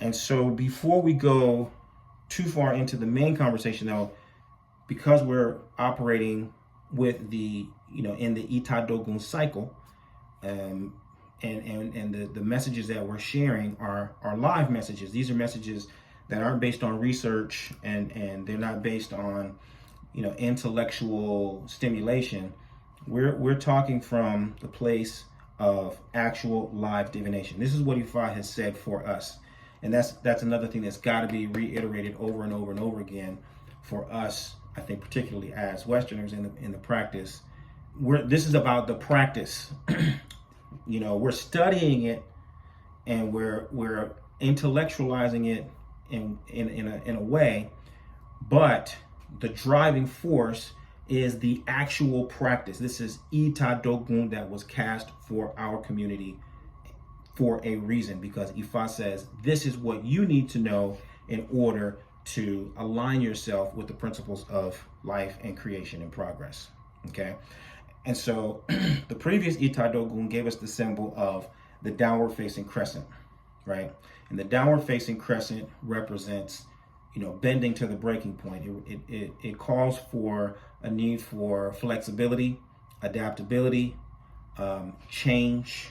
And so before we go too far into the main conversation though, because we're operating with the, in the itadokun cycle, and the messages that we're sharing are live messages. These are messages that aren't based on research, and they're not based on intellectual stimulation. We're talking from the place of actual live divination. This is what Ifa has said for us, and that's another thing that's got to be reiterated over and over and over again for us. I think particularly as Westerners in the practice, this is about the practice. We're studying it and we're intellectualizing it in a way, but the driving force is the actual practice. This is itadokun that was cast for our community for a reason, because Ifa says this is what you need to know in order to align yourself with the principles of life and creation and progress. Okay. And so the previous itadokun gave us the symbol of the downward facing crescent, right? And the downward facing crescent represents, bending to the breaking point. It calls for a need for flexibility, adaptability, change,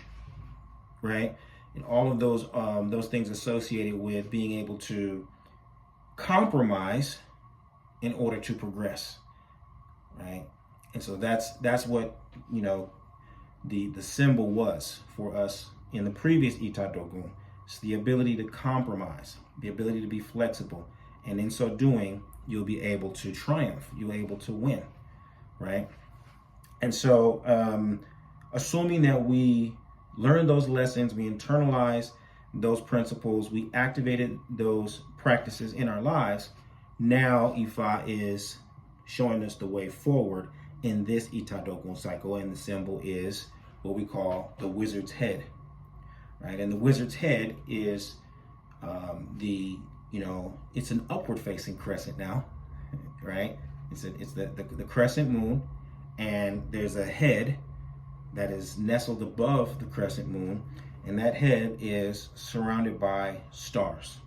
right? And all of those things associated with being able to compromise in order to progress, right? And so that's what the symbol was for us in the previous itadokun. It's the ability to compromise, the ability to be flexible, and in so doing, you'll be able to triumph. You'll be able to win, right? And so, assuming that we learned those lessons, we internalized those principles, we activated those practices in our lives. Now Ifa is showing us the way forward in this itadokun cycle, and the symbol is what we call the wizard's head, right? And the wizard's head is it's an upward facing crescent now, right? It's the crescent moon, and there's a head that is nestled above the crescent moon, and that head is surrounded by stars.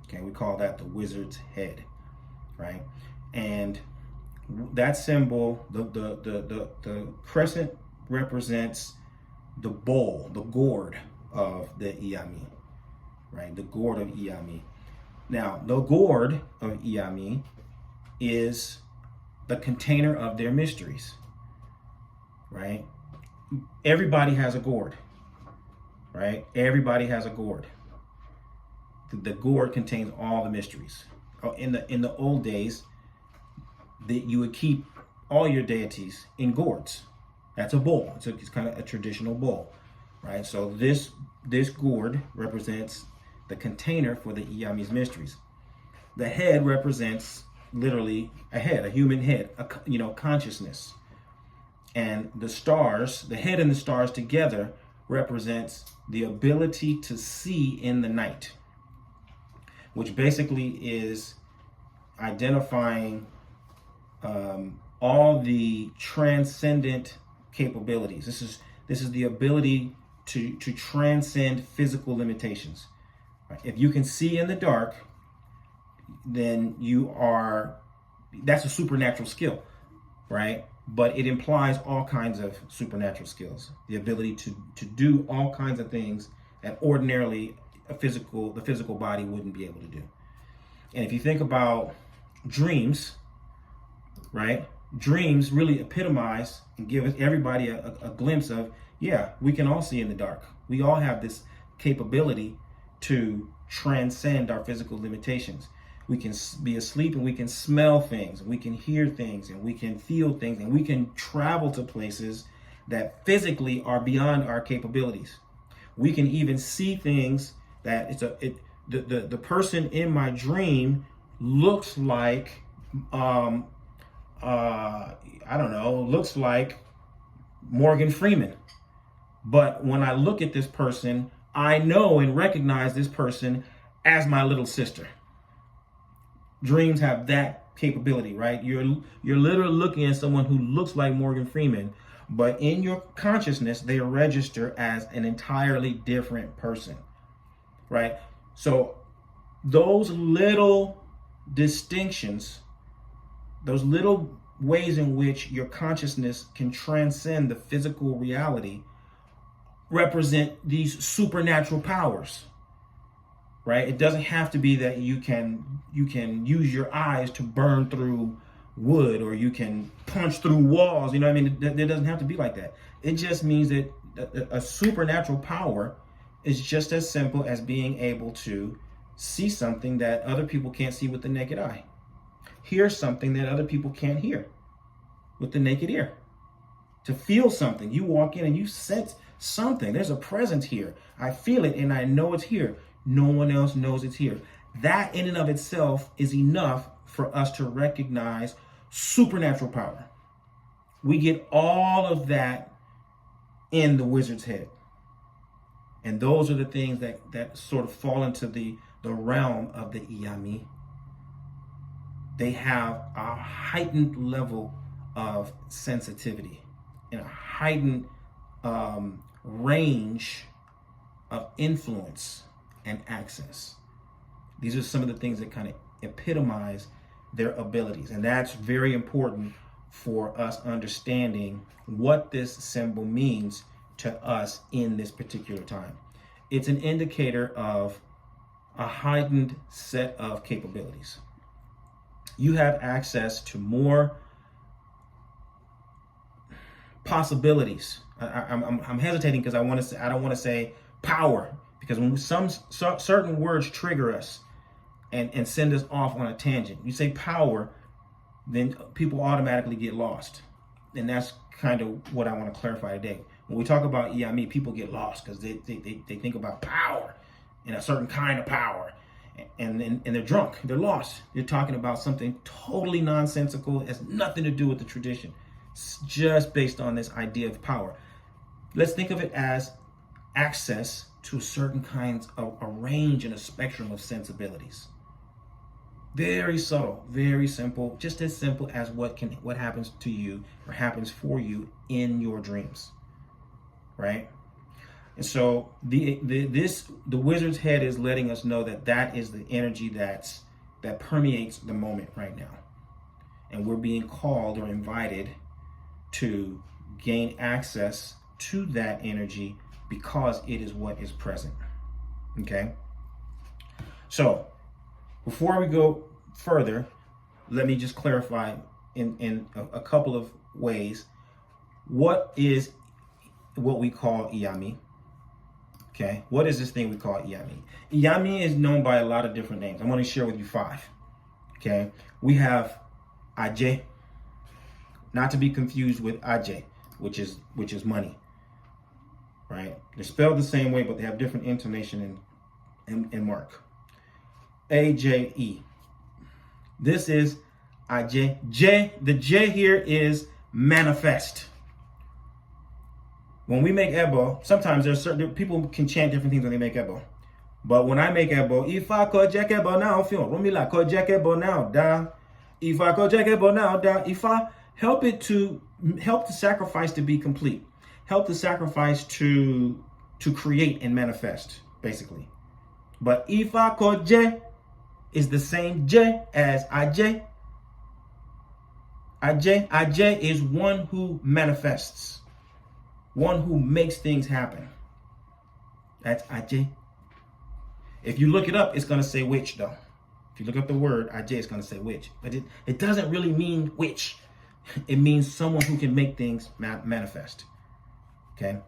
Okay, we call that the wizard's head, right? And that symbol, the crescent represents the bowl, the gourd of the iyami, right? The gourd of iyami. Now, the gourd of iyami is the container of their mysteries, right? Everybody has a gourd, right? Everybody has a gourd. The gourd contains all the mysteries. In the old days, that you would keep all your deities in gourds. That's a bowl. It's kind of a traditional bowl, right? So this gourd represents the container for the iyami's mysteries. The head represents literally a head, a human head, consciousness. And the stars, the head and the stars together represents the ability to see in the night, which basically is identifying all the transcendent capabilities. This is the ability to transcend physical limitations. Right? If you can see in the dark, then that's a supernatural skill, right? But it implies all kinds of supernatural skills, the ability to do all kinds of things that ordinarily the physical body wouldn't be able to do. And if you think about dreams, right? Dreams really epitomize and give everybody a glimpse of, yeah, we can all see in the dark. We all have this capability to transcend our physical limitations. We can be asleep and we can smell things, and we can hear things, and we can feel things, and we can travel to places that physically are beyond our capabilities. We can even see things that the person in my dream looks like looks like Morgan Freeman. But when I look at this person, I know and recognize this person as my little sister. Dreams have that capability, right? You're literally looking at someone who looks like Morgan Freeman, but in your consciousness, they register as an entirely different person, right? So those little distinctions, those little ways in which your consciousness can transcend the physical reality represent these supernatural powers, right? It doesn't have to be that you can use your eyes to burn through wood, or you can punch through walls. You know what I mean? It doesn't have to be like that. It just means that a supernatural power is just as simple as being able to see something that other people can't see with the naked eye, hear something that other people can't hear with the naked ear, to feel something. You walk in and you sense something. There's a presence here. I feel it and I know it's here. No one else knows it's here. That in and of itself is enough for us to recognize supernatural power. We get all of that in the wizard's head. And those are the things that sort of fall into the realm of the iyami. They have a heightened level of sensitivity and a heightened range of influence and access. These are some of the things that kind of epitomize their abilities. And that's very important for us understanding what this symbol means to us in this particular time. It's an indicator of a heightened set of capabilities. You have access to more possibilities. I'm hesitating because I don't want to say power, because when certain words trigger us and send us off on a tangent. You say power, then people automatically get lost. And that's kind of what I want to clarify today. When we talk about iyami, people get lost because they think about power and a certain kind of power. And they're drunk. They're lost. You're talking about something totally nonsensical. It has nothing to do with the tradition. It's just based on this idea of power. Let's think of it as access to certain kinds of a range and a spectrum of sensibilities. Very subtle, very simple, just as simple as what happens to you or happens for you in your dreams, right? And so the wizard's head is letting us know that is the energy that permeates the moment right now, and we're being called or invited to gain access to that energy because it is what is present. Okay. So before we go further, let me just clarify in a couple of ways what we call iyami. Okay, what is this thing we call iyami? Iyami is known by a lot of different names. I'm going to share with you 5. Okay, we have aje, not to be confused with aje, which is money. Right? They're spelled the same way, but they have different intonation and mark. AJE. This is aje. J. The J here is manifest. When we make ebo, sometimes there's certain people can chant different things when they make ebo. But when I make ebo, if I ko jek ebo now, feel romila ko jek ebo now, da. If I ko jek ebo now, da. If I help the sacrifice to be complete, help the sacrifice to create and manifest, basically. But if I ko je is the same J as aj. Aj is one who manifests. One who makes things happen. That's aj. If you look it up, it's going to say witch, though. If you look up the word aj, it's going to say witch. But it doesn't really mean witch. It means someone who can make things manifest. Okay?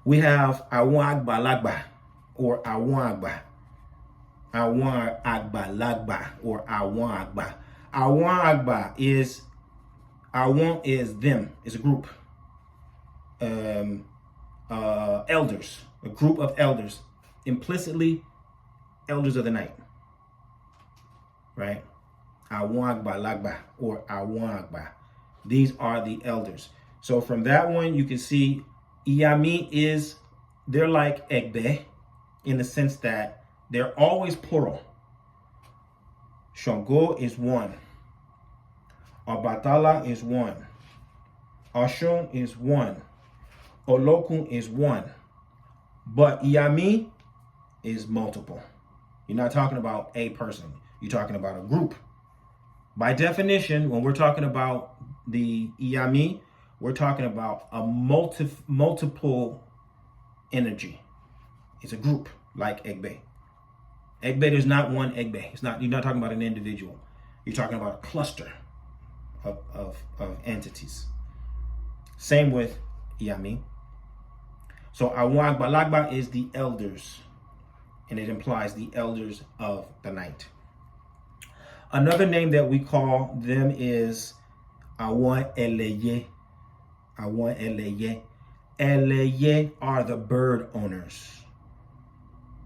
We have Awon Agba Lagba, or Awon Agba. Awon Agba Lagba, or Awon Agba. Awon Agba is, Awon is them. It's a group. Elders, a group of elders, implicitly elders of the night, right? Awon Agba Lagba, or Awon Agba. These are the elders. So from that one, you can see iyami they're like egbe in the sense that they're always plural. Shango is one. Obatala is one. Oshun is one. Olokun is one. But iyami is multiple. You're not talking about a person. You're talking about a group. By definition, when we're talking about the iyami, we're talking about a multiple energy. It's a group, like egbe. Egbe, there's not one egbe. You're not talking about an individual. You're talking about a cluster of entities. Same with iyami. So Awon Balagba is the elders, and it implies the elders of the night. Another name that we call them is Awon Eleye. Awon Eleye. Eleye are the bird owners.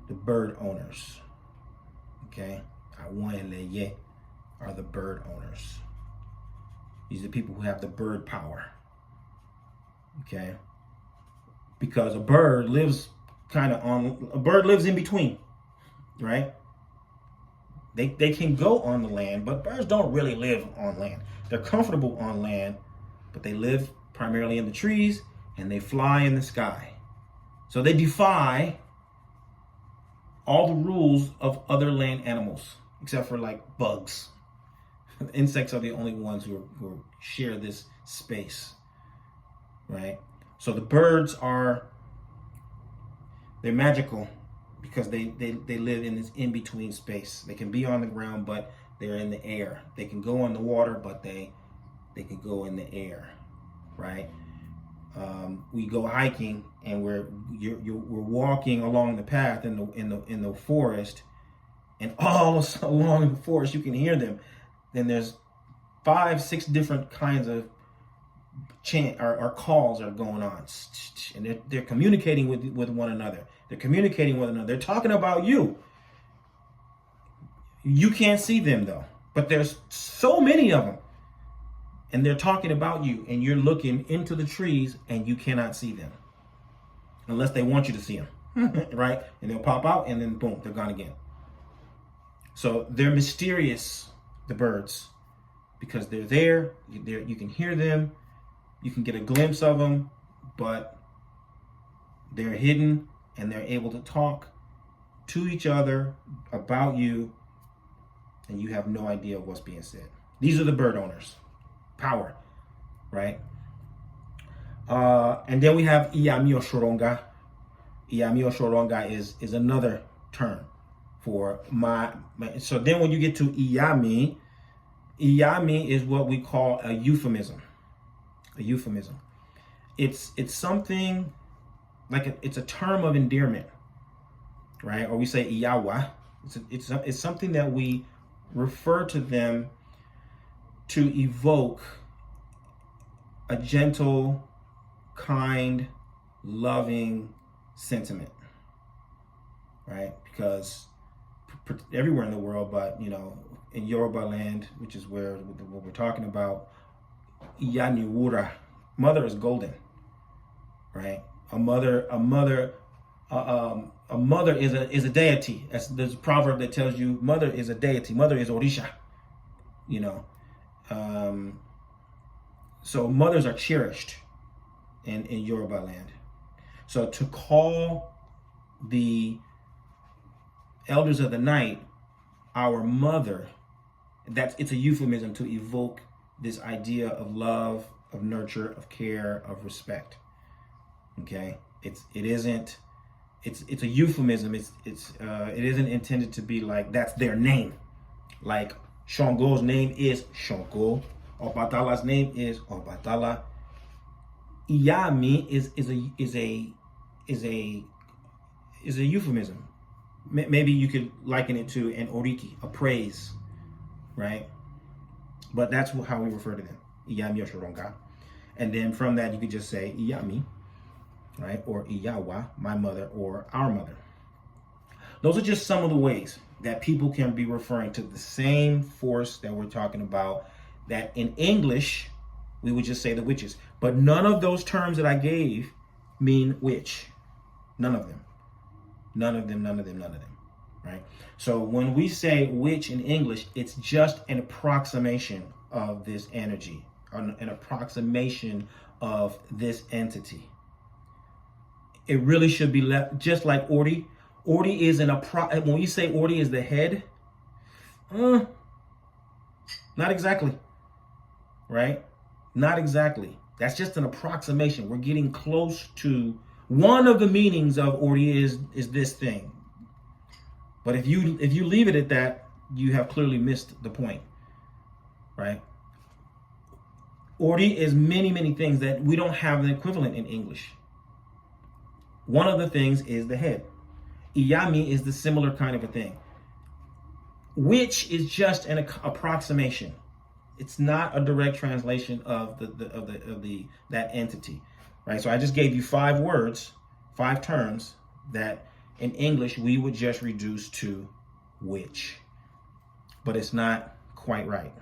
The bird owners. Okay? Awon Eleye are the bird owners. These are the people who have the bird power. Okay? Because a bird lives in between, right? They can go on the land, but birds don't really live on land. They're comfortable on land, but they live primarily in the trees and they fly in the sky. So they defy all the rules of other land animals, except for like bugs. Insects are the only ones who share this space, right? So the birds they're magical because they live in this in-between space. They can be on the ground, but they're in the air. They can go on the water, but they can go in the air, right? We go hiking and we're walking along the path in the forest, and all along the forest you can hear them. Then there's 5-6 different kinds of chant or calls are going on, and they're communicating with one another. They're communicating with one another. They're talking about you. You can't see them though, but there's so many of them, and they're talking about you, and you're looking into the trees and you cannot see them unless they want you to see them, right? And they'll pop out and then boom, they're gone again. So they're mysterious, the birds, because they're there. You can hear them. You can get a glimpse of them, but they're hidden and they're able to talk to each other about you, and you have no idea what's being said. These are the bird owners. Power, right? And then we have Iyaami Osoronga. Iyaami Osoronga is another term for my. So then when you get to Iyami is what we call a euphemism. A euphemism. It's something like it's a term of endearment, right? Or we say iyawa. It's something that we refer to them to evoke a gentle, kind, loving sentiment, right? Because everywhere in the world, but in Yoruba land, which is what we're talking about, iyani, mother is golden, right? A mother is a deity. There's a proverb that tells you mother is a deity. Mother is orisha. So mothers are cherished in Yoruba land. So to call the elders of the night our mother, it's a euphemism to evoke this idea of love, of nurture, of care, of respect. Okay, it's a euphemism. It isn't intended to be like that's their name. Like Shango's name is Shango. Obatala's name is Obatala. Iyami is a euphemism. Maybe you could liken it to an oriki, a praise, right? But that's how we refer to them. Iyaami Osoronga. And then from that you could just say Iyami, right? Or Iyawa, my mother, or our mother. Those are just some of the ways that people can be referring to the same force that we're talking about, that in English, we would just say the witches. But none of those terms that I gave mean witch. None of them. None of them, right? So when we say witch in English, it's just an approximation of this energy, an approximation of this entity. It really should be left just like Ori. Ori is when you say Ori is the head, not exactly, right? Not exactly. That's just an approximation. We're getting close to one of the meanings of Ori is this thing. But if you leave it at that, you have clearly missed the point, right? Ori is many, many things that we don't have an equivalent in English. One of the things is the head. Iyami is the similar kind of a thing, which is just an approximation. It's not a direct translation of that entity, right? So I just gave you 5 words, 5 terms that in English we would just reduce to which, but it's not quite right.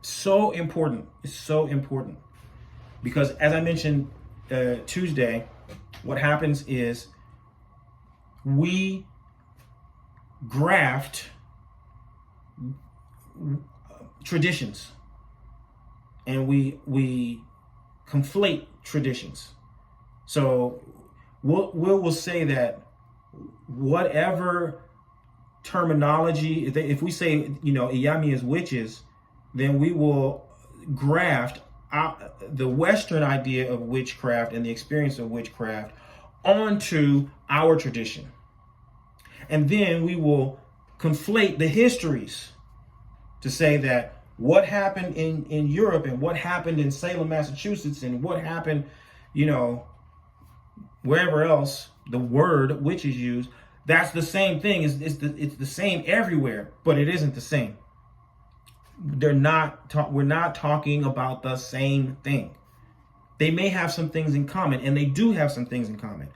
So important. It's so important because, as I mentioned Tuesday, what happens is we graft traditions and we conflate traditions. So we'll say that whatever terminology, if we say, Iyami is witches, then we will graft the Western idea of witchcraft and the experience of witchcraft onto our tradition. And then we will conflate the histories to say that what happened in Europe and what happened in Salem, Massachusetts, and what happened, wherever else the word witch is used, that's the same thing. It's the same everywhere, but it isn't the same. We're not talking about the same thing. They may have some things in common, and they do have some things in common,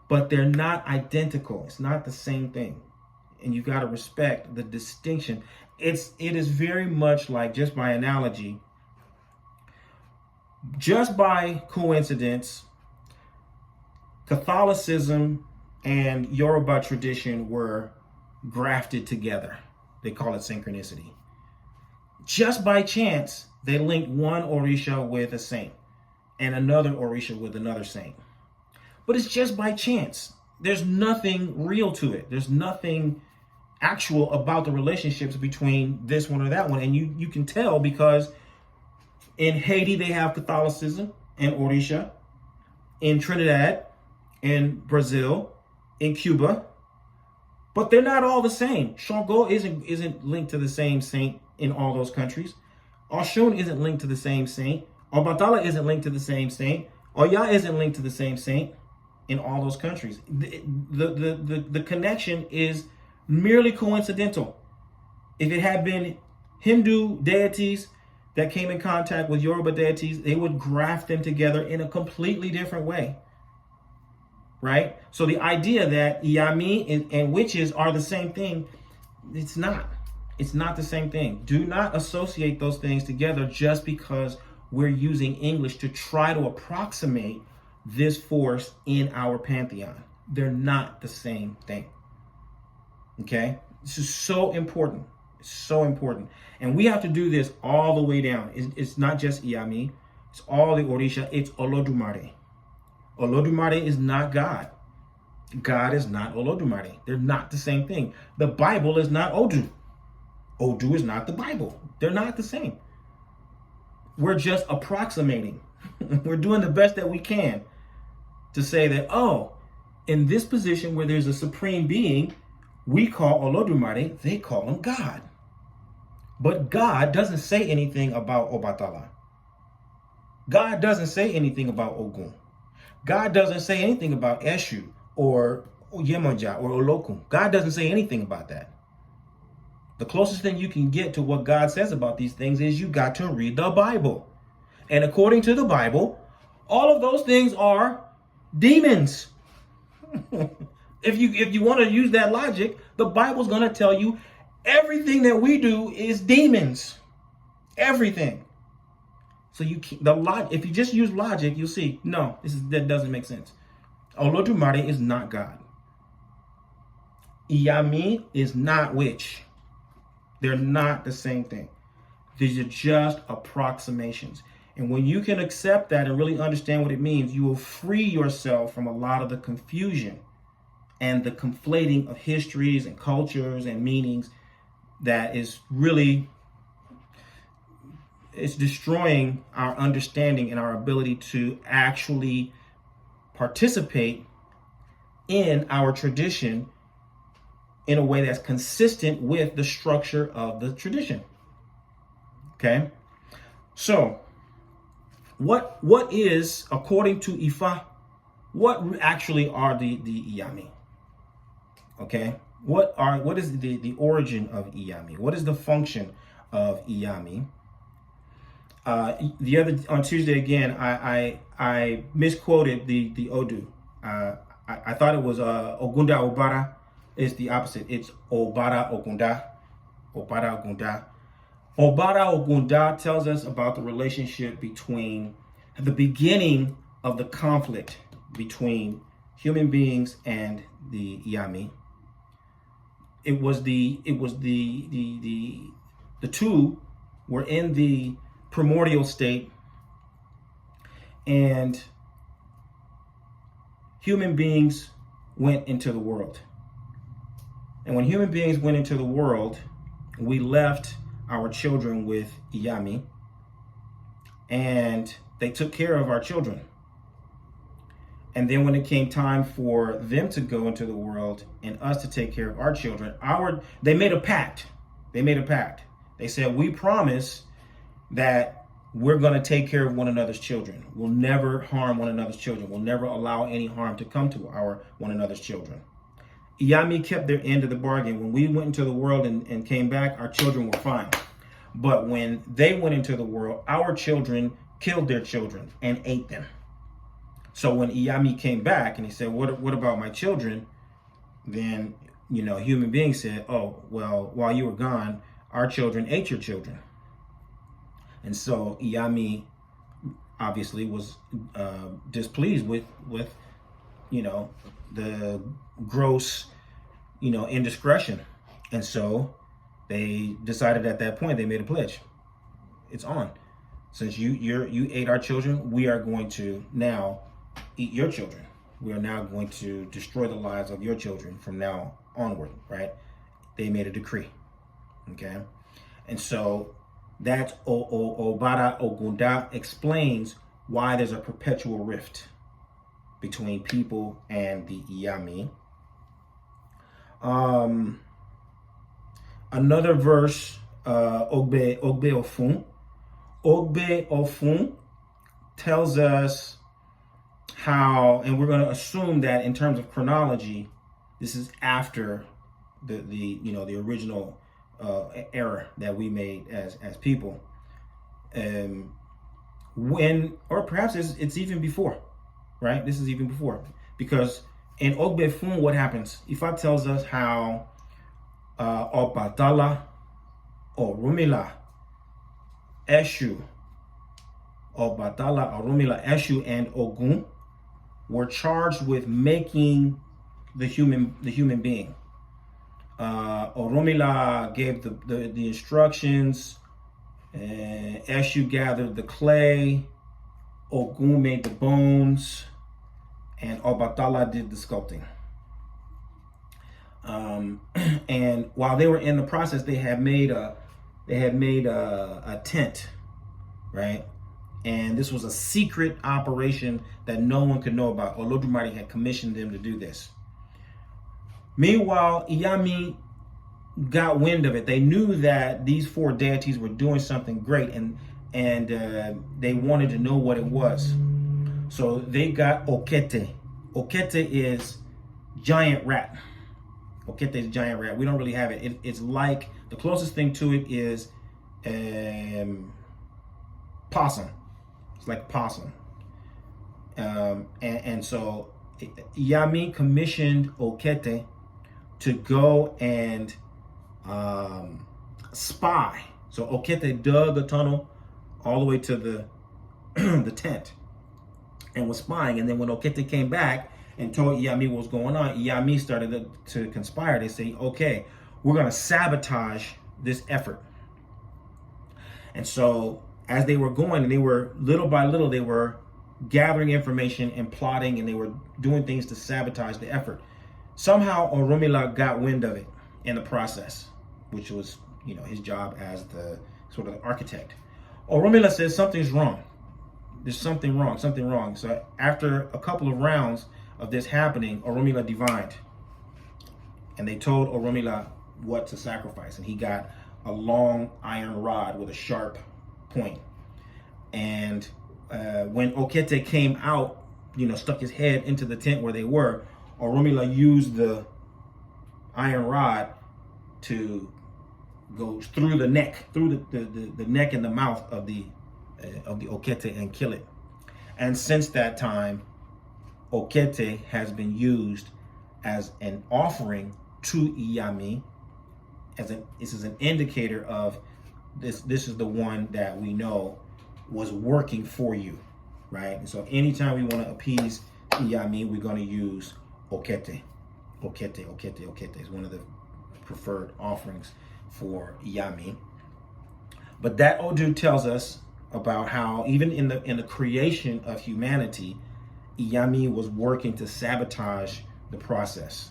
but they're not identical. It's not the same thing. And you got to respect the distinction. It is very much like, just by analogy, just by coincidence, Catholicism and Yoruba tradition were grafted together. They call it synchronicity. Just by chance, they linked one Orisha with a saint and another Orisha with another saint. But it's just by chance. There's nothing real to it. There's nothing actual about the relationships between this one or that one. And you can tell because in Haiti, they have Catholicism and Orisha. In Trinidad, in Brazil, in Cuba. But they're not all the same. Shango isn't linked to the same saint in all those countries. Oshun isn't linked to the same saint. Obatala isn't linked to the same saint. Oya isn't linked to the same saint in all those countries. The connection is merely coincidental. If it had been Hindu deities that came in contact with Yoruba deities, they would graft them together in a completely different way. Right? So the idea that iyami and witches are the same thing, it's not. It's not the same thing. Do not associate those things together just because we're using English to try to approximate this force in our pantheon. They're not the same thing. Okay? This is so important. It's so important. And we have to do this all the way down. It's not just Iyami. It's all the Orisha. It's Olodumare. Olodumare is not God. God is not Olodumare. They're not the same thing. The Bible is not Odu. Odu is not the Bible. They're not the same. We're just approximating. We're doing the best that we can to say that, in this position where there's a supreme being, we call Olodumare, they call him God. But God doesn't say anything about Obatala. God doesn't say anything about Ogun. God doesn't say anything about Eshu or Yemoja or Olokun. God doesn't say anything about that. The closest thing you can get to what God says about these things is you got to read the Bible. And according to the Bible, all of those things are demons. If you want to use that logic, the Bible's going to tell you everything that we do is demons. Everything. So if you just use logic, you'll see, that doesn't make sense. Olodumare is not God. Iyami is not witch. They're not the same thing. These are just approximations. And when you can accept that and really understand what it means, you will free yourself from a lot of the confusion and the conflating of histories and cultures and meanings that is really, it's destroying our understanding and our ability to actually participate in our tradition in a way that's consistent with the structure of the tradition. Okay? So, what is, according to Ifa, what actually are the iyami? Okay? What is the origin of iyami? What is the function of iyami? On Tuesday again, I misquoted the Odu. I thought it was Ogunda Obara. It's the opposite. It's Obara Ogunda. Obara Ogunda. Obara Ogunda tells us about the relationship between the beginning of the conflict between human beings and the iyami. It was the two were in the primordial state, and human beings went into the world. And when human beings went into the world, we left our children with iyami, and they took care of our children. And then when it came time for them to go into the world and us to take care of our children, they made a pact. They said, we promise that we're going to take care of one another's children. We'll never harm one another's children. We'll never allow any harm to come to one another's children. Iyami kept their end of the bargain. When we went into the world and came back, our children were fine. But when they went into the world, our children killed their children and ate them. So when Iyami came back and he said, what about my children? Then, human beings said, oh, well, while you were gone, our children ate your children. And so Iyami obviously was displeased with the gross, indiscretion. And so they decided at that point, they made a pledge. It's on. Since you ate our children, we are going to now eat your children. We are now going to destroy the lives of your children from now onward, right? They made a decree, okay? And so that Obara Ogunda explains why there's a perpetual rift between people and the iyami. Another verse, Ogbe Ofun. Ogbe Ofun tells us how, and we're going to assume that in terms of chronology, this is after the original error that we made as people. Or perhaps it's even before, right? This is even before, because in Ogbe Fun, what happens? Ifa tells us how Obatala, Orunmila, Eshu, Obatala, Orunmila, Eshu, and Ogun were charged with making the human being. Orunmila gave the instructions, Eshu gathered the clay, Ogun made the bones, and Obatala did the sculpting. And while they were in the process, they had made a tent, right? And this was a secret operation that no one could know about. Olodumare had commissioned them to do this. Meanwhile, Iyami got wind of it. They knew that these four deities were doing something great, and they wanted to know what it was. So they got Okete. Okete is giant rat. Okete is giant rat. We don't really have it. It's like, the closest thing to it is possum. It's like possum. And so Iyami commissioned Okete to go and spy. So Okete dug a tunnel all the way to the tent and was spying. And then when Okete came back and told Iyami what was going on, Iyami started to conspire. They say, okay, we're going to sabotage this effort. And so as they were going, and they were little by little, they were gathering information and plotting, and they were doing things to sabotage the effort. Somehow Oromila got wind of it in the process, which was, his job as the sort of architect. Oromila says something's wrong. There's something wrong. So after a couple of rounds of this happening, Oromila divined. And they told Oromila what to sacrifice. And he got a long iron rod with a sharp point. And when Okete came out, stuck his head into the tent where they were, Oromila used the iron rod to go through the neck, through the neck and the mouth of the Okete and kill it. And since that time, Okete has been used as an offering to Iyami. This is an indicator of this is the one that we know was working for you, right? And so anytime we want to appease Iyami, we're going to use Okete. Okete is one of the preferred offerings for Iyami. But that Odu tells us about how even in the creation of humanity, Iyami was working to sabotage the process.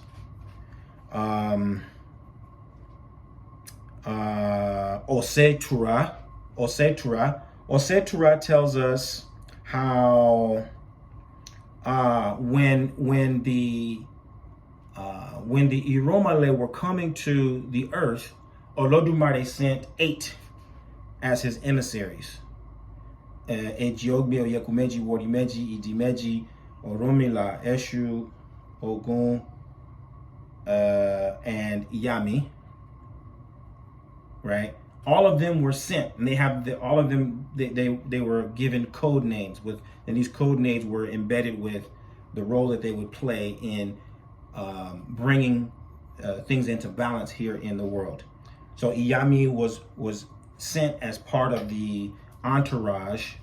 Osetura tells us how when the Iromale were coming to the earth, Olodumare sent 8 as his emissaries. Ejiogbe, Oyekumeji, Worimeji, Idimeji, Oromila, Eshu, Ogun, and Iyami. Right? All of them were sent, and all of them they were given code names and these code names were embedded with the role that they would play in bringing things into balance here in the world. So Iyami was sent as part of the entourage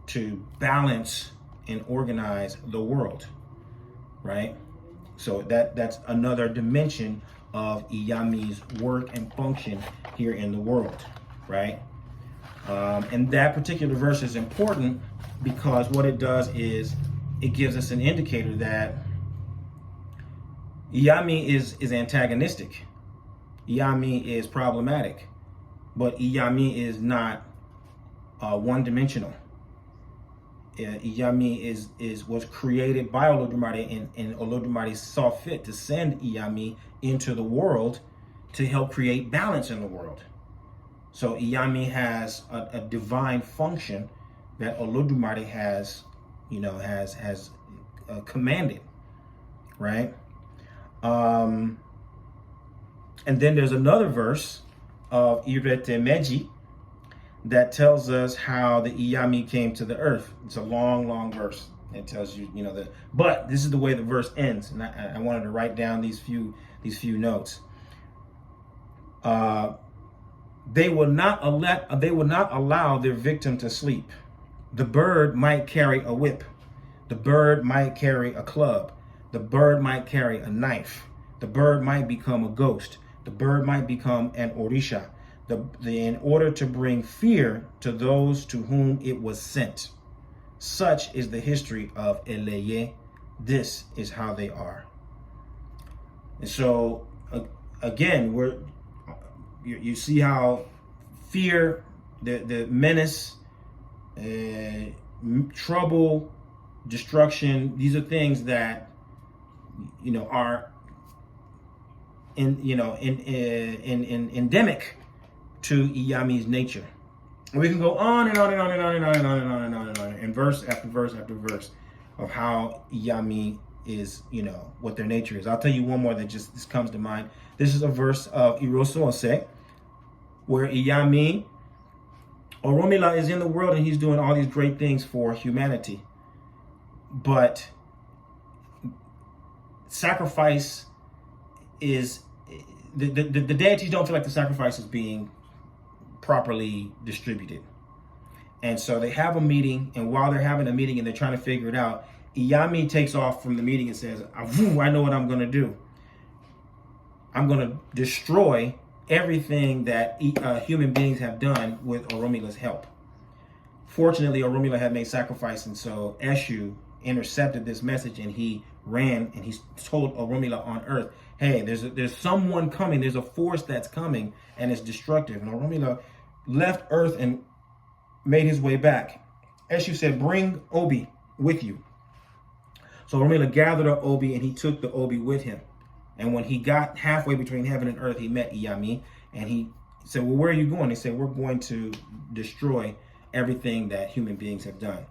to balance and organize the world, right? So that's another dimension of Iyami's work and function here in the world, right? And that particular verse is important because what it does is it gives us an indicator that Iyami is antagonistic. Iyami is problematic, but Iyami is not one-dimensional. Iyami was created by Olodumare, and Olodumare saw fit to send Iyami into the world to help create balance in the world. So Iyami has a divine function that Olodumare has commanded, right? And then there's another verse of Irete Meji that tells us how the Iyami came to the earth. It's a long verse. It tells you, but this is the way the verse ends. And I wanted to write down these few notes. They will not allow their victim to sleep. The bird might carry a whip. The bird might carry a club. The bird might carry a knife. The bird might become a ghost. The bird might become an orisha. In order to bring fear to those to whom it was sent. Such is the history of Eleye. This is how they are. And so, again, you see how fear, the menace, trouble, destruction, these are things that are endemic to Iyami's nature. And we can go on and on and on and on and on and on and on and on and on, and verse after verse after verse of how Iyami is, what their nature is. I'll tell you one more that this comes to mind. This is a verse of Iroso Ose, where Iyami, Oromila is in the world and he's doing all these great things for humanity. But sacrifice is, the deities don't feel like the sacrifice is being properly distributed. And so they have a meeting, and while they're having a meeting and they're trying to figure it out, Iyami takes off from the meeting and says, I know what I'm going to do. I'm going to destroy everything that human beings have done with Oromila's help. Fortunately, Oromila had made sacrifice, and so Eshu intercepted this message and he ran and he told Oromila on earth, hey, there's someone coming, there's a force that's coming and it's destructive. And Oromila left earth and made his way back. Eshu said, bring Obi with you. So Oromila gathered up Obi and he took the Obi with him. And when he got halfway between heaven and earth, he met Iyami and he said, well, where are you going? He said, we're going to destroy everything that human beings have done.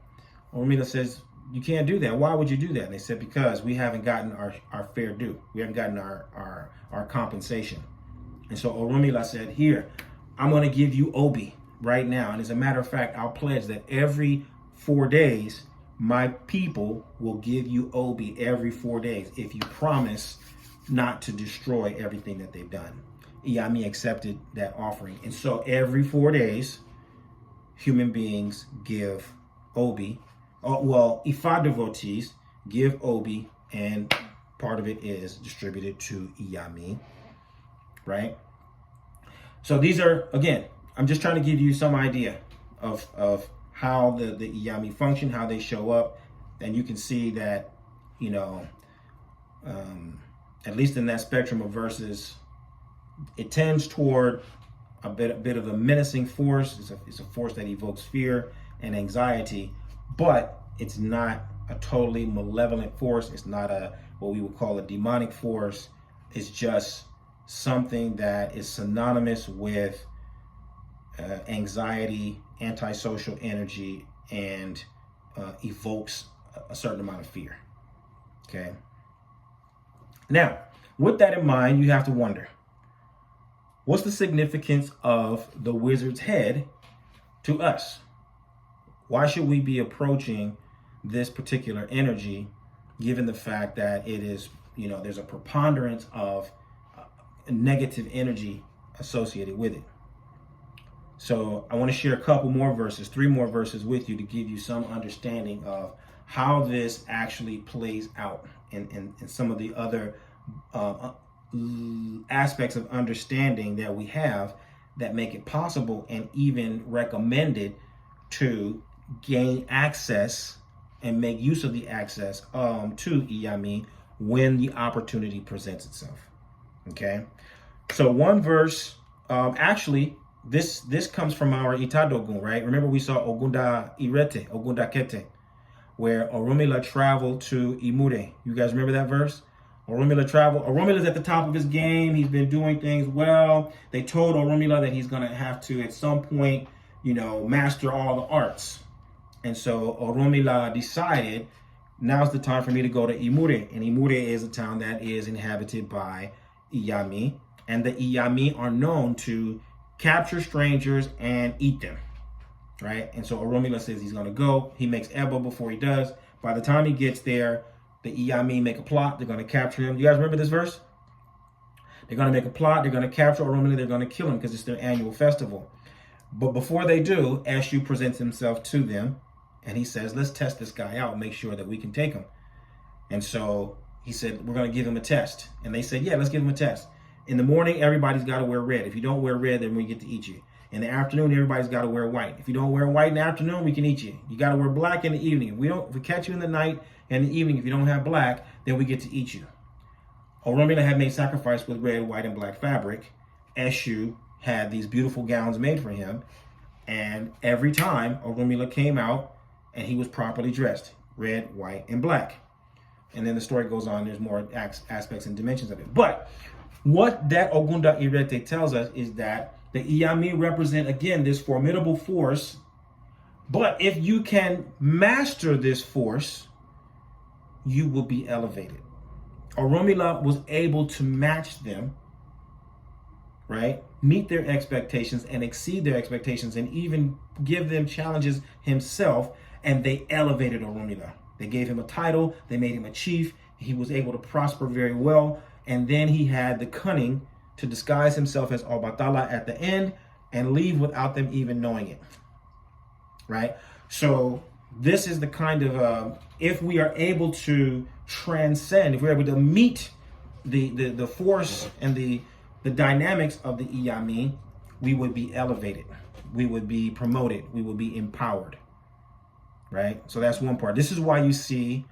Oromila says, you can't do that. Why would you do that? And they said, because we haven't gotten our fair due. We haven't gotten our compensation. And so Oromila said, here, I'm going to give you Obi right now. And as a matter of fact, I'll pledge that every 4 days, my people will give you Obi every 4 days if you promise not to destroy everything that they've done. Iyami accepted that offering. And so every 4 days, human beings give Obi. Well, Ifa devotees give Obi, and part of it is distributed to Iyami, right? So these are, again, I'm just trying to give you some idea of how the Iyami function, how they show up. And you can see that, you know, at least in that spectrum of verses, it tends toward a bit of a menacing force. It's a force that evokes fear and anxiety, but it's not a totally malevolent force. It's not what we would call a demonic force. It's just something that is synonymous with anxiety, antisocial energy, and evokes a certain amount of fear. Okay. Now, with that in mind, you have to wonder, what's the significance of the wizard's head to us? Why should we be approaching this particular energy, given the fact that it is, you know, there's a preponderance of negative energy associated with it? So I want to share a couple more verses, 3 more verses with you to give you some understanding of how this actually plays out in some of the other aspects of understanding that we have that make it possible and even recommended to gain access and make use of the access to Iyami when the opportunity presents itself. Okay, so one verse, actually, this comes from our itadokun, right? Remember we saw Ogunda Kete, where Oromila traveled to Imure. You guys remember that verse? Oromila traveled. Oromila's at the top of his game. He's been doing things well. They told Oromila that he's going to have to, at some point, you know, master all the arts. And so Oromila decided, now's the time for me to go to Imure. And Imure is a town that is inhabited by Iyami. And the Iyami are known to capture strangers and eat them, right? And so Oromila says he's going to go. He makes Ebo before he does. By the time he gets there, the Iyami make a plot. They're going to capture him. You guys remember this verse? They're going to make a plot. They're going to capture Oromila. They're going to kill him because it's their annual festival. But before they do, Eshu presents himself to them. And he says, let's test this guy out, make sure that we can take him. And so he said, we're going to give him a test. And they said, yeah, let's give him a test. In the morning, everybody's got to wear red. If you don't wear red, then we get to eat you. In the afternoon, everybody's got to wear white. If you don't wear white in the afternoon, we can eat you. You got to wear black in the evening. If we catch you in the night and the evening, if you don't have black, then we get to eat you. Oromila had made sacrifice with red, white, and black fabric. Eshu had these beautiful gowns made for him. And every time Oromila came out, and he was properly dressed, red, white, and black. And then the story goes on. There's more aspects and dimensions of it. But what that Ogunda Irete tells us is that the Iyami represent, again, this formidable force. But if you can master this force, you will be elevated. Oromila was able to match them, right? Meet their expectations and exceed their expectations and even give them challenges himself. And they elevated Oromila. They gave him a title. They made him a chief. He was able to prosper very well. And then he had the cunning to disguise himself as Obatala at the end and leave without them even knowing it. Right? So this is the kind of, if we are able to transcend, if we're able to meet the force and the dynamics of the Iyami, we would be elevated. We would be promoted. We would be empowered. Right? So that's one part. This is why you see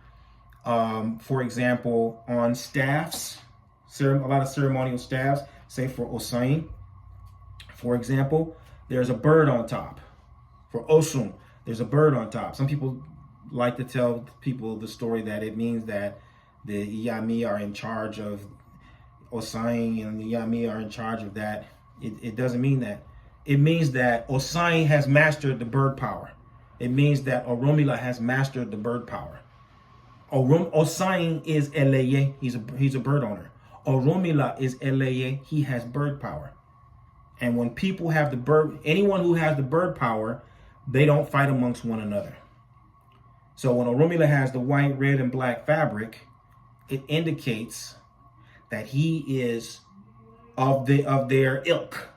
For example, on staffs, a lot of ceremonial staffs, say for Osain, for example, there's a bird on top. For Osun, there's a bird on top. Some people like to tell people the story that it means that the iyami are in charge of Osain and the iyami are in charge of that. It doesn't mean that. It means that Osain has mastered the bird power. It means that Oromila has mastered the bird power. Osain is Eleye, he's a bird owner. Oromila is Eleye, he has bird power. And when people have the bird, anyone who has the bird power, they don't fight amongst one another. So when Oromila has the white, red, and black fabric, it indicates that he is of their ilk.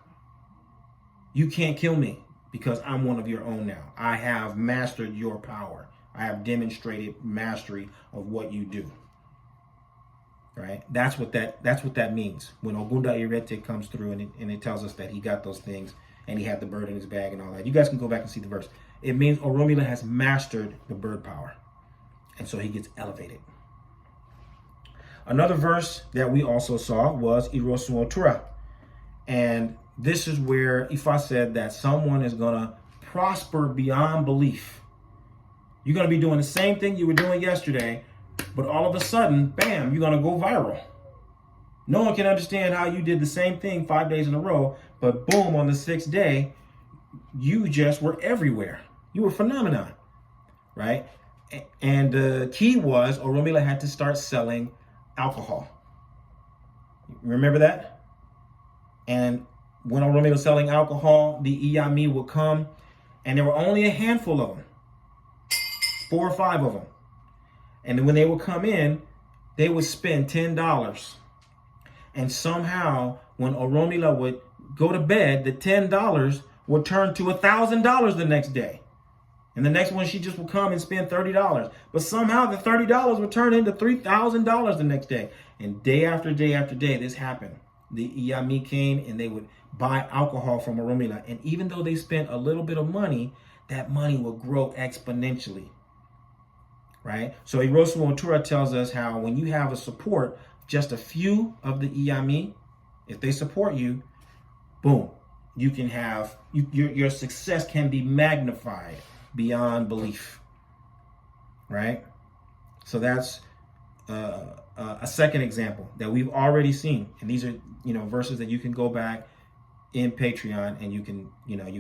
You can't kill me because I'm one of your own now. I have mastered your power. I have demonstrated mastery of what you do. Right? That's what that means. When Ogunda Irete comes through and it tells us that he got those things and he had the bird in his bag and all that. You guys can go back and see the verse. It means Oromila has mastered the bird power. And so he gets elevated. Another verse that we also saw was Irosu Otura. And this is where Ifa said that someone is going to prosper beyond belief. You're going to be doing the same thing you were doing yesterday, but all of a sudden, bam, you're going to go viral. No one can understand how you did the same thing 5 days in a row, but boom, on the 6th day, you just were everywhere. You were phenomenon, right? And the key was Oromila had to start selling alcohol. Remember that? And when Oromila was selling alcohol, the iyami would come, and there were only a handful of them, 4 or 5 of them. And when they would come in, they would spend $10. And somehow, when Oromila would go to bed, the $10 would turn to $1,000 the next day. And the next one, she just would come and spend $30. But somehow the $30 would turn into $3,000 the next day. And day after day after day, this happened. The iyami came and they would buy alcohol from Oromila. And even though they spent a little bit of money, that money would grow exponentially. Right? So Irosu Otura tells us how when you have a support, just a few of the iyami, if they support you, boom, you can have, your success can be magnified beyond belief. Right? So that's a second example that we've already seen. And these are, verses that you can go back in Patreon and you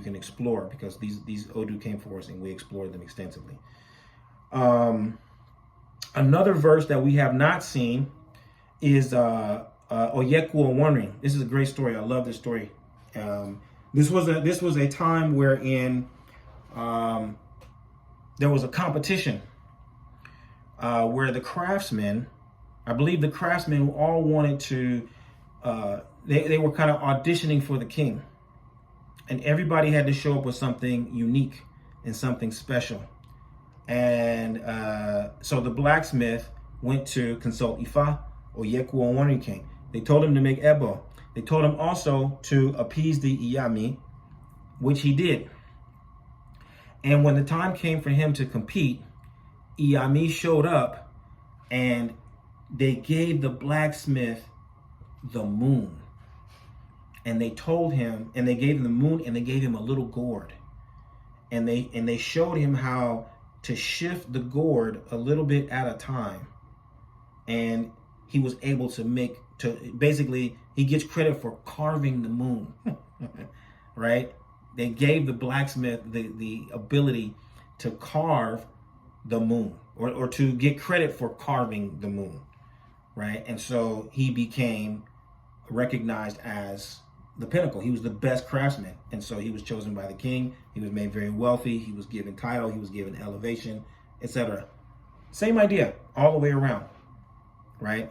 can explore, because these Odu came for us and we explored them extensively. Another verse that we have not seen is Oyeku Awon. This is a great story. I love this story. This was a time wherein there was a competition where the craftsmen, I believe the craftsmen all wanted to, they were kind of auditioning for the king. And everybody had to show up with something unique and something special. And so the blacksmith went to consult Ifa. Oyeku Awon came. They told him to make ebo. They told him also to appease the iyami, which he did. And when the time came for him to compete, iyami showed up and they gave the blacksmith the moon. And they told him, and they gave him the moon, and they gave him a little gourd. And they showed him how to shift the gourd a little bit at a time. And he was able to basically, he gets credit for carving the moon, right? They gave the blacksmith the ability to carve the moon, or to get credit for carving the moon, right? And so he became recognized as the pinnacle. He was the best craftsman. And so he was chosen by the king. He was made very wealthy. He was given title. He was given elevation, etc. Same idea all the way around, right?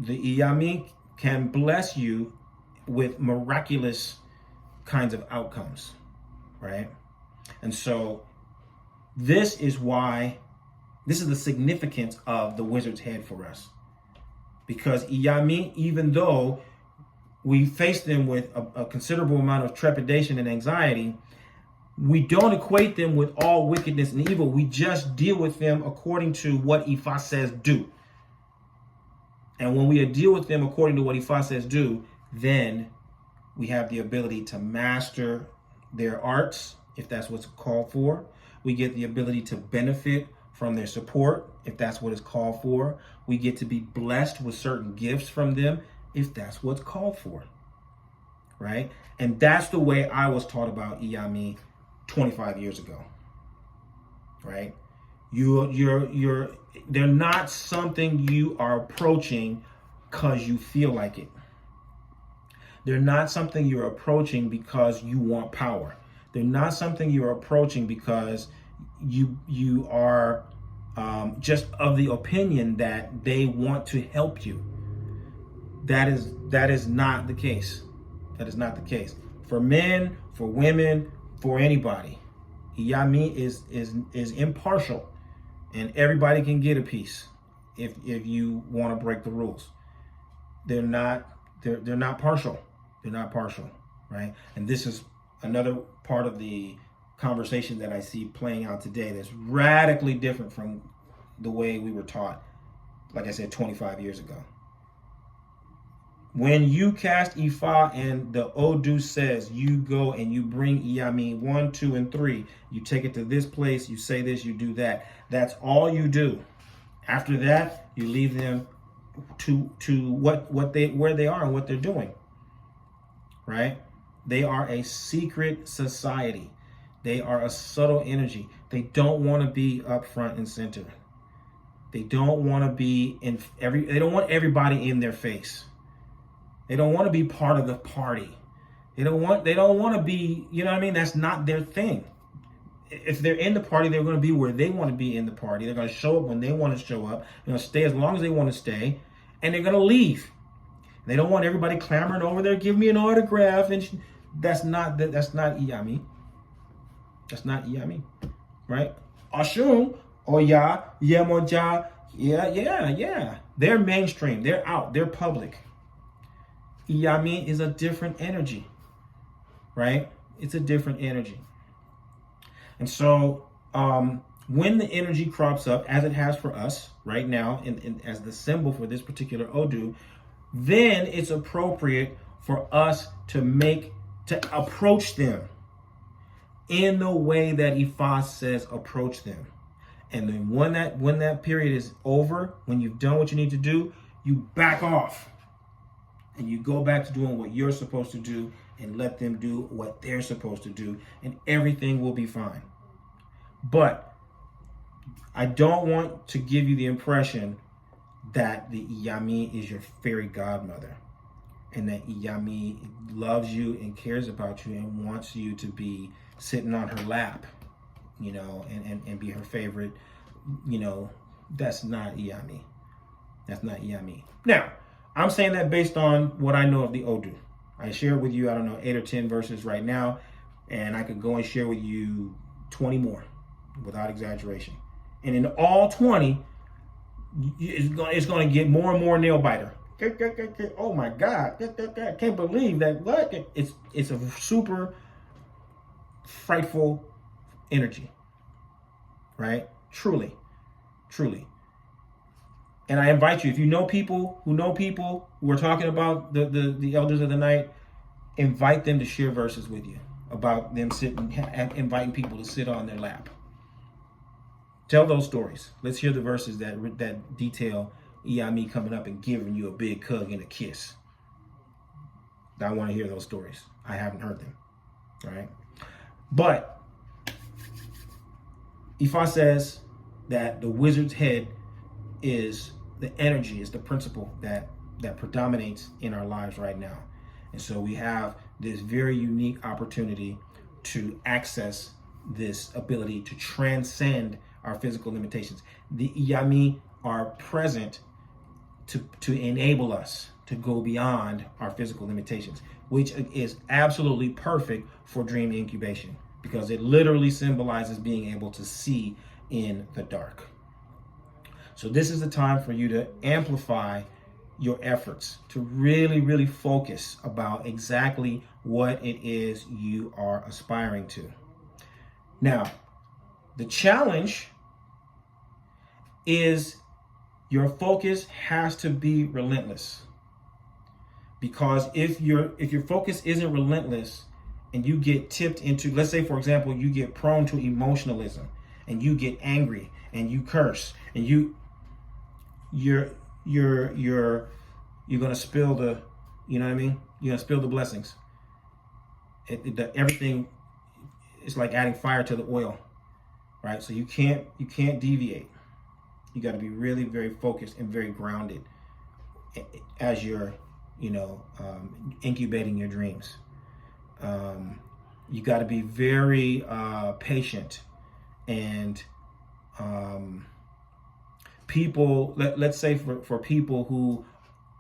The iyami can bless you with miraculous kinds of outcomes, right? And so this is the significance of the wizard's head for us. Because iyami, even though we face them with a considerable amount of trepidation and anxiety, We don't equate them with all wickedness and evil. We just deal with them according to what Ifa says do. And when we deal with them according to what Ifa says do, then we have the ability to master their arts, if that's what's called for. We get the ability to benefit from their support, if that's what is called for. We get to be blessed with certain gifts from them, if that's what's called for, right? And that's the way I was taught about Iyami 25 years ago, right? They're not something you are approaching because you feel like it. They're not something you're approaching because you want power. They're not something you're approaching because you are just of the opinion that they want to help you. That is not the case. That is not the case. For men, for women, for anybody, Iyami is impartial, and everybody can get a piece if you want to break the rules. They're not partial. They're not partial, right? And this is another part of the conversation that I see playing out today that's radically different from the way we were taught, like I said, 25 years ago. When you cast Ifa and the Odu says you go and you bring Iyami 1, 2, and 3, you take it to this place, you say this, you do that. That's all you do. After that, you leave them to where they are and what they're doing. Right? They are a secret society. They are a subtle energy. They don't want to be up front and center. They don't want to be they don't want everybody in their face. They don't want to be part of the party. They don't want to be, you know what I mean? That's not their thing. If they're in the party, they're going to be where they want to be in the party. They're going to show up when they want to show up. They're going to stay as long as they want to stay, and they're going to leave. They don't want everybody clamoring over there, give me an autograph, and that's not Iyami. That's not Iyami, right? Ashun, Oya, Yemoja, yeah. They're mainstream. They're out. They're public. Iyami is a different energy, right? It's a different energy. And so when the energy crops up, as it has for us right now, as the symbol for this particular Odu, then it's appropriate for us to approach them in the way that Ifa says approach them. And then when that period is over, when you've done what you need to do, you back off. And you go back to doing what you're supposed to do and let them do what they're supposed to do, and everything will be fine. But I don't want to give you the impression that the Iyami is your fairy godmother, and that Iyami loves you and cares about you and wants you to be sitting on her lap, you know, and be her favorite, you know. That's not Iyami. That's not Iyami. Now, I'm saying that based on what I know of the Odu. I share with you, 8 or 10 verses right now, and I could go and share with you 20 more without exaggeration. And in all 20, it's going to get more and more nail biter. Oh my God! I can't believe that. What? It's a super frightful energy, right? Truly. And I invite you, if you know people who are talking about the elders of the night, invite them to share verses with you about them inviting people to sit on their lap. Tell those stories. Let's hear the verses that detail Iyami coming up and giving you a big hug and a kiss. I want to hear those stories. I haven't heard them. All right. But Ifa says that the wizard's head is the energy, is the principle that predominates in our lives right now. And so we have this very unique opportunity to access this ability to transcend our physical limitations. The Iyami are present to enable us to go beyond our physical limitations, which is absolutely perfect for dream incubation, because it literally symbolizes being able to see in the dark. So this is the time for you to amplify your efforts, to really, really focus about exactly what it is you are aspiring to. Now, the challenge is your focus has to be relentless. Because if your focus isn't relentless and you get tipped into, let's say for example, you get prone to emotionalism and you get angry and you curse and you're gonna spill the, you know what I mean? You're gonna spill the blessings. Everything is like adding fire to the oil, right? So you can't deviate. You got to be really very focused and very grounded as you're, incubating your dreams. You got to be very patient, and people. Let's say for people who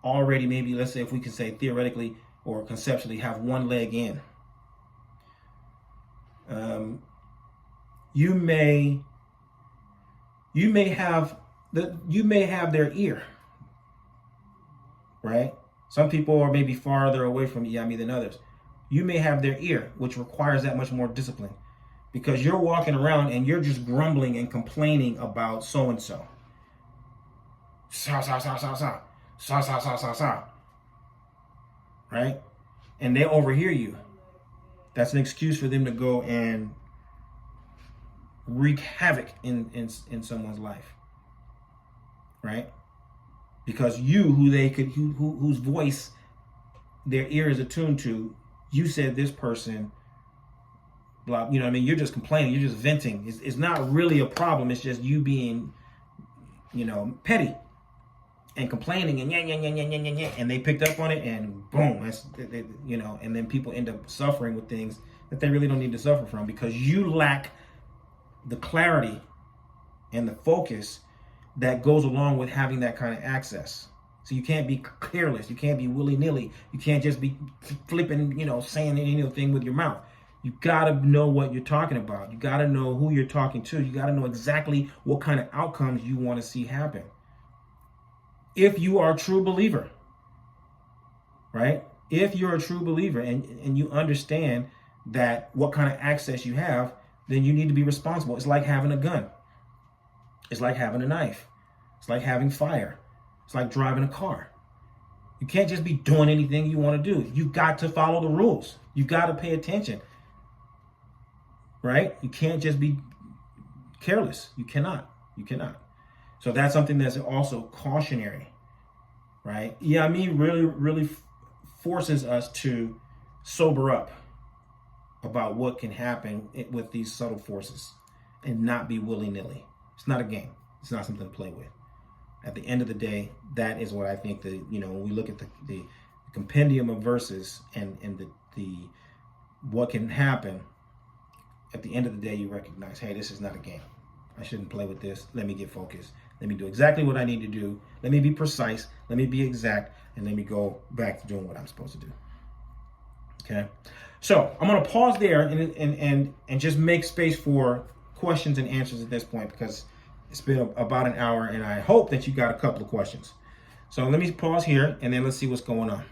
already maybe, let's say if we can say theoretically or conceptually have one leg in. You may have their ear, right? Some people are maybe farther away from Iyami than others. You may have their ear, which requires that much more discipline, because you're walking around and you're just grumbling and complaining about so and so. Right? And they overhear you. That's an excuse for them to go and wreak havoc in someone's life, right? Because you, whose voice their ear is attuned to, you said this person, blah, you know what I mean? You're just complaining, you're just venting. It's not really a problem. It's just you being, petty and complaining and yeah, and they picked up on it and boom, and then people end up suffering with things that they really don't need to suffer from because you lack the clarity and the focus that goes along with having that kind of access. So you can't be careless. You can't be willy-nilly. You can't just be flipping, saying anything with your mouth. You got to know what you're talking about. You got to know who you're talking to. You got to know exactly what kind of outcomes you want to see happen. If you are a true believer, right? If you're a true believer and you understand that what kind of access you have, then you need to be responsible. It's like having a gun. It's like having a knife. It's like having fire. It's like driving a car. You can't just be doing anything you want to do. You've got to follow the rules. You've got to pay attention. Right? You can't just be careless. You cannot. So that's something that's also cautionary. Right? Iyami really forces us to sober up about what can happen with these subtle forces and not be willy-nilly. It's not a game. It's not something to play with. At the end of the day, that is what I think when we look at the compendium of verses and the what can happen, at the end of the day, you recognize, hey, this is not a game. I shouldn't play with this. Let me get focused. Let me do exactly what I need to do. Let me be precise. Let me be exact. And let me go back to doing what I'm supposed to do. Okay? So I'm going to pause there and just make space for questions and answers at this point because it's been about an hour and I hope that you got a couple of questions. So let me pause here and then let's see what's going on.